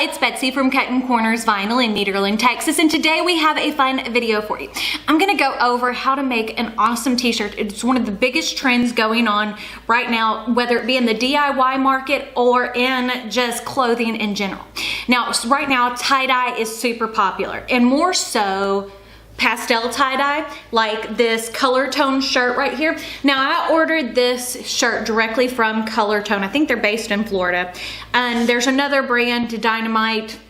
It's Betsy from Cuttin Corners Vinyl in Nederland, Texas, and today we have a fun video for you. I'm gonna go over how to make an awesome t-shirt. It's one of the biggest trends going on right now, whether it be in the DIY market or in just clothing in general. Now, right now, tie-dye is super popular, and more so pastel tie-dye, like this color tone shirt right here. Now, I ordered this shirt directly from Color Tone. I think they're based in Florida. And there's another brand, Dynamite,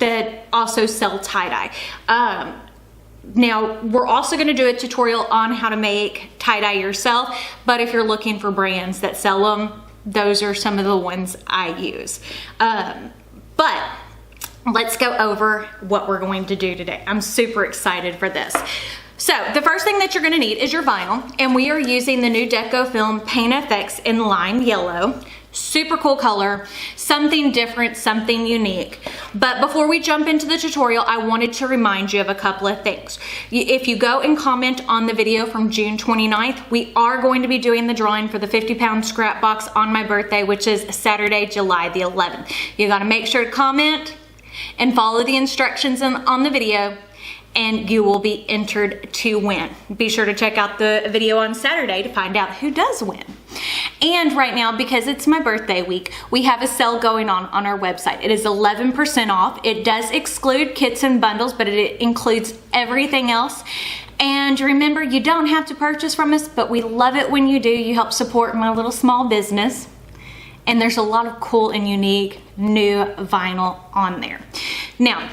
that also sell tie-dye. Now, we're also gonna do a tutorial on how to make tie-dye yourself, but if you're looking for brands that sell them, those are some of the ones I use. But let's go over what we're going to do today. I'm super excited for this. So the first thing that you're gonna need is your vinyl, and we are using the new Deco Film Paint FX in lime yellow. Super cool color, something different, something unique. But before we jump into the tutorial, I wanted to remind you of a couple of things. If you go and comment on the video from June 29th, we are going to be doing the drawing for the 50-pound scrap box on my birthday, which is Saturday, July the 11th. You gotta make sure to comment and follow the instructions on the video, and you will be entered to win. Be sure to check out the video on Saturday to find out who does win. And right now, because it's my birthday week, we have a sale going on our website. It is 11% off. It does exclude kits and bundles, but it includes everything else. And remember, you don't have to purchase from us, but we love it when you do. You help support my little small business. And there's a lot of cool and unique new vinyl on there. Now,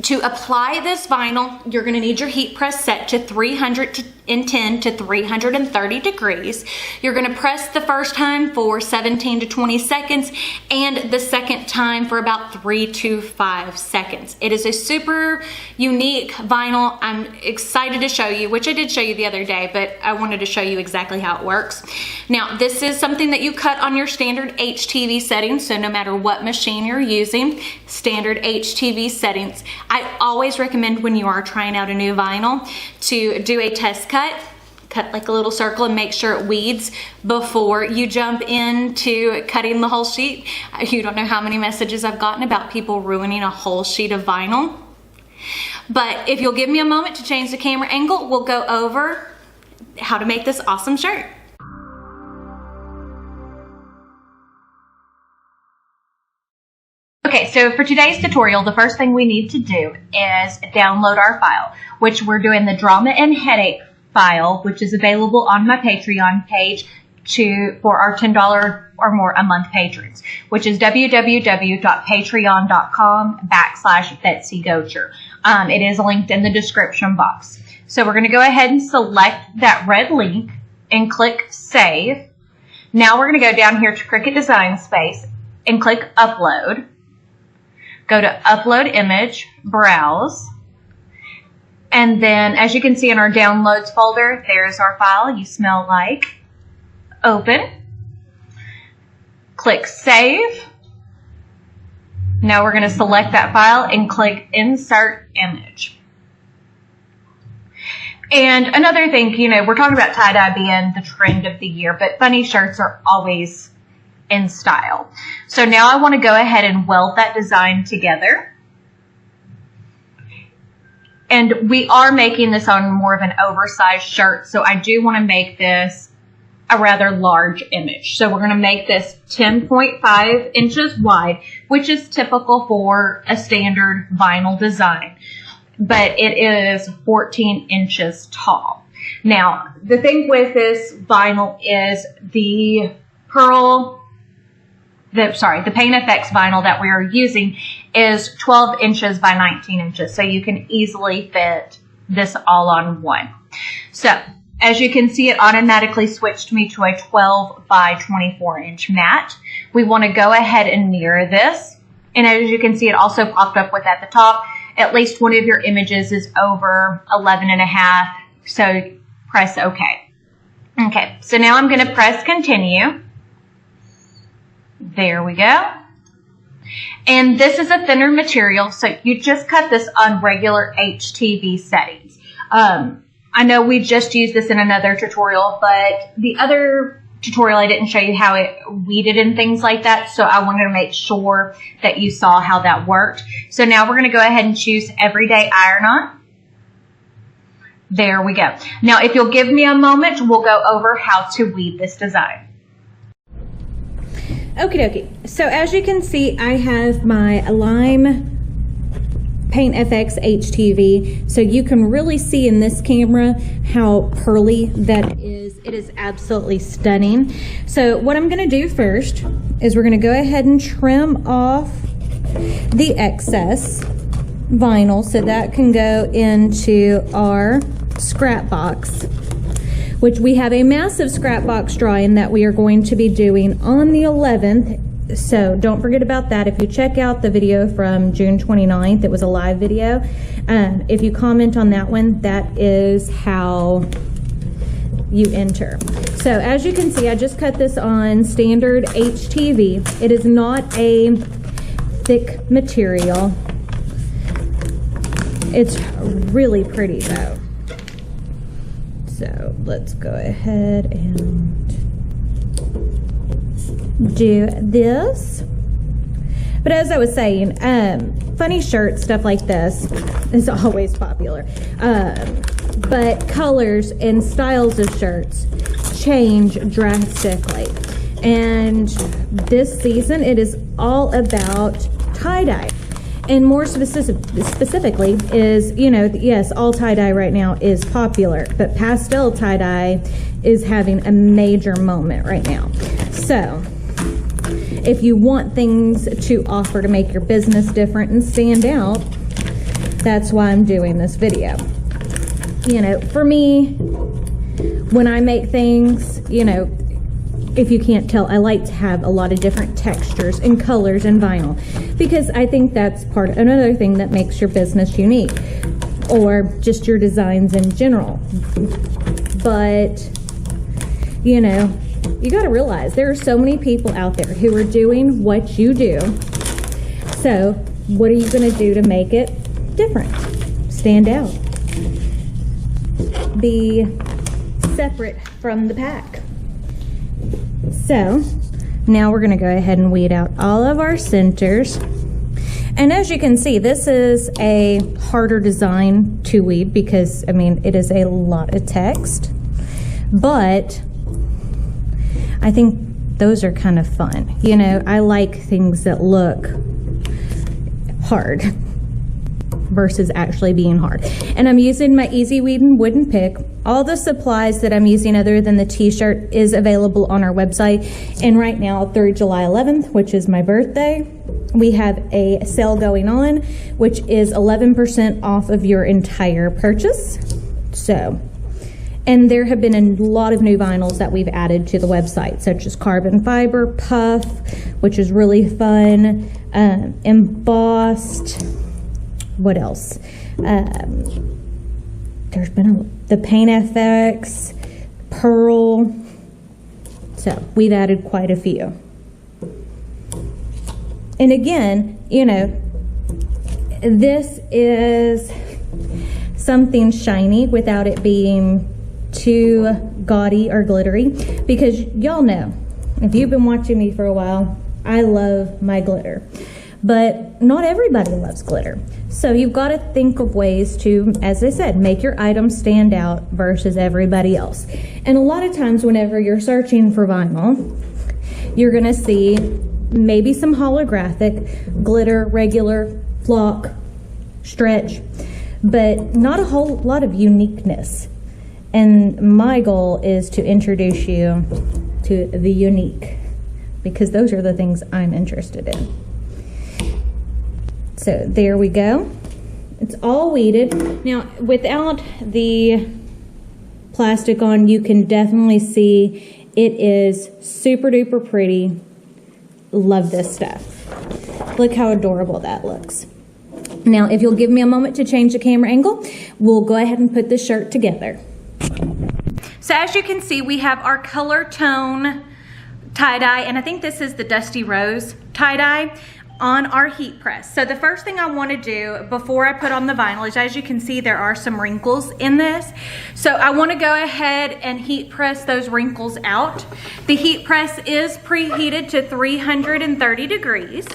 to apply this vinyl, you're gonna need your heat press set to 310 to 330 degrees. You're gonna press the first time for 17 to 20 seconds and the second time for about 3 to 5 seconds. It is a super unique vinyl. I'm excited to show you, which I did show you the other day, but I wanted to show you exactly how it works. Now, this is something that you cut on your standard HTV settings, so no matter what machine you're using, standard HTV settings. I always recommend when you are trying out a new vinyl to do a test cut like a little circle and make sure it weeds before you jump into cutting the whole sheet. You don't know how many messages I've gotten about people ruining a whole sheet of vinyl. But if you'll give me a moment to change the camera angle, we'll go over how to make this awesome shirt. Okay, so for today's tutorial, the first thing we need to do is download our file, which we're doing the Drama and Headache file, which is available on my Patreon page for our $10 or more a month patrons, which is www.patreon.com/BetsyGocher. It is linked in the description box. So we're going to go ahead and select that red link and click Save. Now we're going to go down here to Cricut Design Space and click Upload. Go to Upload Image, Browse, and then as you can see in our Downloads folder, there's our file, You Smell Like. Open. Click Save. Now we're going to select that file and click Insert Image. And another thing, you know, we're talking about tie-dye being the trend of the year, but funny shirts are always in style. So now I want to go ahead and weld that design together. And we are making this on more of an oversized shirt, so I do want to make this a rather large image. So we're going to make this 10.5 inches wide, which is typical for a standard vinyl design, but it is 14 inches tall. Now, the thing with this vinyl is the Paint FX vinyl that we are using is 12 inches by 19 inches, so you can easily fit this all on one. So, as you can see, it automatically switched me to a 12 by 24 inch mat. We want to go ahead and mirror this, and as you can see, it also popped up with at the top, at least one of your images is over 11.5, so press OK. Okay, so now I'm going to press Continue. There we go. And this is a thinner material, so you just cut this on regular HTV settings. I know we just used this in another tutorial, but the other tutorial, I didn't show you how it weeded and things like that, so I wanted to make sure that you saw how that worked. So now we're going to go ahead and choose Everyday Iron-On. There we go. Now if you'll give me a moment, we'll go over how to weed this design. Okie dokie. So as you can see, I have my Lime Paint FX HTV, so you can really see in this camera how pearly that is. It is absolutely stunning. So what I'm going to do first is we're going to go ahead and trim off the excess vinyl so that can go into our scrap box, which we have a massive scrap box drawing that we are going to be doing on the 11th. So don't forget about that. If you check out the video from June 29th, it was a live video. If you comment on that one, that is how you enter. So as you can see, I just cut this on standard HTV. It is not a thick material. It's really pretty though. So let's go ahead and do this. But as I was saying, funny shirts, stuff like this is always popular. But colors and styles of shirts change drastically. And this season, it is all about tie-dye. And more specifically is, you know, yes, all tie-dye right now is popular, but pastel tie-dye is having a major moment right now. So if you want things to offer to make your business different and stand out, that's why I'm doing this video. You know, for me, when I make things, you know, if you can't tell, I like to have a lot of different textures and colors in vinyl because I think that's another thing that makes your business unique, or just your designs in general. But, you know, you got to realize there are so many people out there who are doing what you do. So what are you going to do to make it different? Stand out. Be separate from the pack. So now we're going to go ahead and weed out all of our centers. And as you can see, this is a harder design to weed because, I mean, it is a lot of text. But I think those are kind of fun. You know, I like things that look hard versus actually being hard. And I'm using my Easy Weeding wooden pick. All the supplies that I'm using other than the t-shirt is available on our website. And right now through July 11th, which is my birthday, we have a sale going on, which is 11% off of your entire purchase. So, and there have been a lot of new vinyls that we've added to the website, such as carbon fiber, puff, which is really fun, embossed, what else? There's been the Paint FX, Pearl. So we've added quite a few. And again, you know, this is something shiny without it being too gaudy or glittery, because y'all know, if you've been watching me for a while, I love my glitter. But not everybody loves glitter. So you've got to think of ways to, as I said, make your items stand out versus everybody else. And a lot of times whenever you're searching for vinyl, you're going to see maybe some holographic, glitter, regular, flock, stretch, but not a whole lot of uniqueness. And my goal is to introduce you to the unique, because those are the things I'm interested in. So there we go. It's all weeded. Now, without the plastic on, you can definitely see it is super duper pretty. Love this stuff. Look how adorable that looks. Now, if you'll give me a moment to change the camera angle, we'll go ahead and put this shirt together. So as you can see, we have our color tone tie-dye, and I think this is the Dusty Rose tie-dye on our heat press. So the first thing I want to do before I put on the vinyl is, as you can see, there are some wrinkles in this. So I want to go ahead and heat press those wrinkles out. The heat press is preheated to 330 degrees.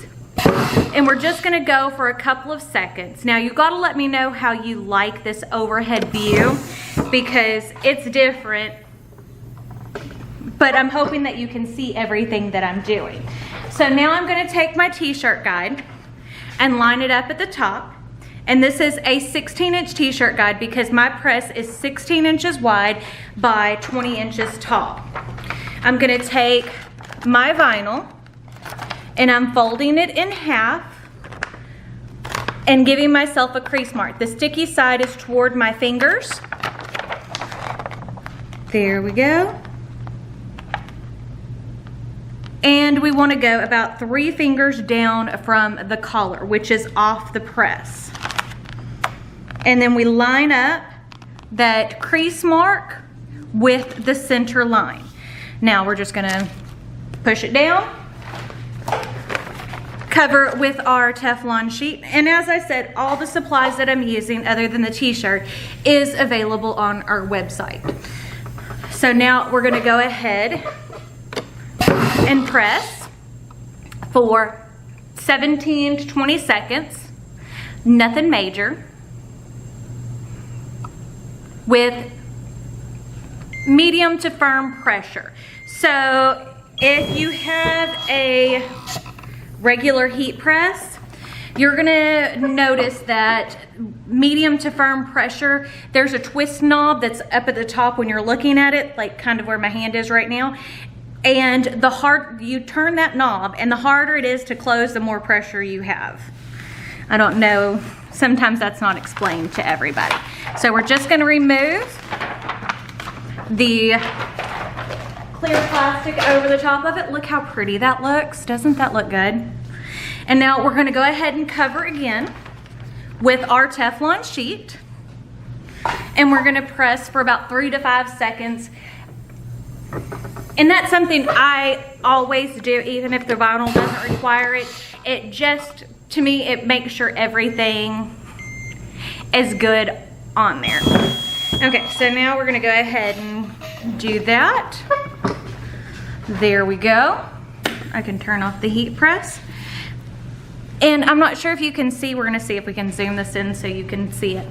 And we're just gonna go for a couple of seconds. Now you gotta let me know how you like this overhead view, because it's different, but I'm hoping that you can see everything that I'm doing. So now I'm gonna take my t-shirt guide and line it up at the top. And this is a 16-inch t-shirt guide because my press is 16 inches wide by 20 inches tall. I'm gonna take my vinyl and I'm folding it in half and giving myself a crease mark. The sticky side is toward my fingers. There we go. And we want to go about 3 fingers down from the collar, which is off the press. And then we line up that crease mark with the center line. Now we're just gonna push it down, cover it with our Teflon sheet. And as I said, all the supplies that I'm using other than the t-shirt is available on our website. So now we're gonna go ahead and press for 17 to 20 seconds, nothing major, with medium to firm pressure. So if you have a regular heat press, you're gonna notice that medium to firm pressure, there's a twist knob that's up at the top when you're looking at it, like kind of where my hand is right now. And the harder you turn that knob, and the harder it is to close, the more pressure you have. I don't know, sometimes that's not explained to everybody. So we're just gonna remove the clear plastic over the top of it. Look how pretty that looks. Doesn't that look good? And now we're gonna go ahead and cover again with our Teflon sheet. And we're gonna press for about 3 to 5 seconds. And that's something I always do, even if the vinyl doesn't require it. It just, to me, it makes sure everything is good on there. Okay, so now we're gonna go ahead and do that. There we go. I can turn off the heat press. And I'm not sure if you can see, we're gonna see if we can zoom this in so you can see it.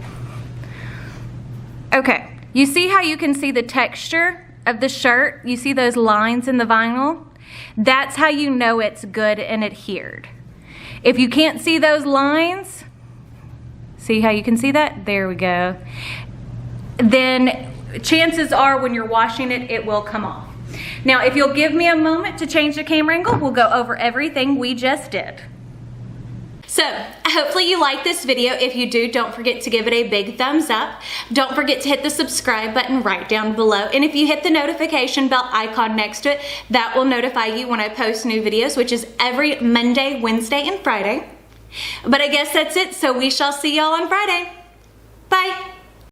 Okay, you see how you can see the texture of the shirt? You see those lines in the vinyl? That's how you know it's good and adhered. If you can't see those lines, see how you can see that? There we go. Then chances are when you're washing it, it will come off. Now, if you'll give me a moment to change the camera angle, we'll go over everything we just did. So, hopefully you like this video. If you do, don't forget to give it a big thumbs up. Don't forget to hit the subscribe button right down below. And if you hit the notification bell icon next to it, that will notify you when I post new videos, which is every Monday, Wednesday, and Friday. But I guess that's it, so we shall see y'all on Friday. Bye.